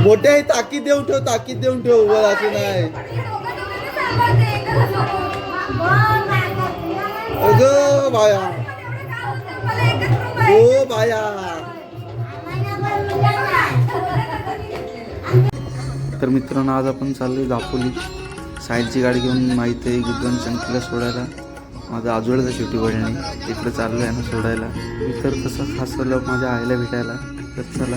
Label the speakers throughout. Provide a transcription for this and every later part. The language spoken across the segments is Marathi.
Speaker 1: मोठ्या आहे ताकीद देऊन ठेव, ताकीद देऊन ठेव, वर असं नाही. अगं बाया, ओ बाया. तर मित्रांनो आज आपण चाललोय दापोली. साहिलची गाडी घेऊन माहिती आहे गुड्डन चंकीला सोडायला. माझा आजोळचा शेवटी वळणे तिकडे चाललो आहे ना सोडायला. मी तर तसं खास चाललो माझ्या आईला भेटायला. तर चला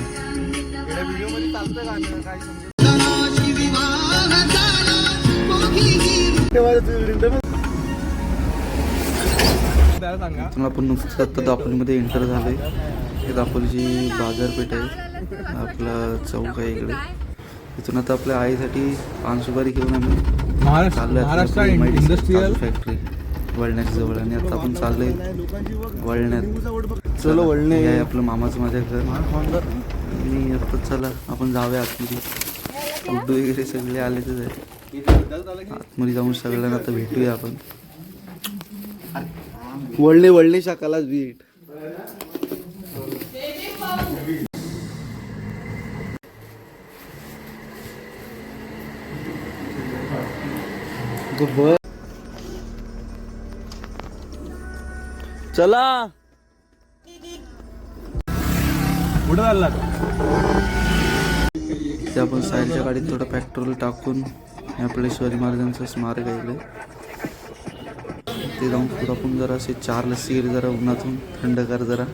Speaker 1: आपण नुकतंच आता दापोलीमध्ये एंटर झालोय. हे दापोलीची बाजारपेठ आहे, आपला चौक आहे इकडे. इथून आता आपल्या आईसाठी पान सुपारी घेऊन आम्ही
Speaker 2: महाराष्ट्र इंडस्ट्रियल
Speaker 1: फॅक्टरी वळण्याच्या जवळ. आणि आता आपण चाललोय वळण्यात.
Speaker 2: चलो वळणे
Speaker 1: आहे आपलं मामाचं माझ्या घर. आणि आता चला आपण जाऊया आतमध्ये. गुड्डू वगैरे सगळे आलेच आहे आतमध्ये. जाऊन सगळ्यांना आता भेटूया आपण. वळणे शाखालाच भेट. चला
Speaker 2: कुठं चालला?
Speaker 1: ते आपण साईलच्या गाडीत थोडं पेट्रोल टाकून आपल्या शिवाजी महाराजांचं स्मारक आहे ते जाऊन पुढं आपण जरा असे 4 लस्सी गेले, जरा उन्हातून थंडगार जरा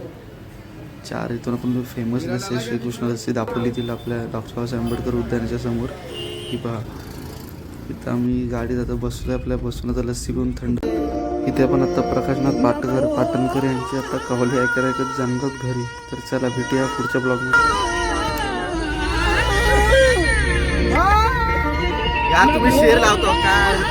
Speaker 1: 4. इथून आपण फेमस लस्सी श्रीकृष्ण लस्सी दापोलीतील आपल्या डॉक्टर बाबासाहेब आंबेडकर उद्यानाच्या समोर ही पहा. इथं आम्ही गाडीत आता बसलोय. आपल्या बसून आता लस्सी पिऊन थंड. इथे आपण आता प्रकाशनाथ पाटणकर यांची आता कव्हाली ऐकायला जाणतात घरी. तर चला भेटूया पुढच्या ब्लॉगमध्ये.
Speaker 2: तुम्ही शेअर लावतो काय?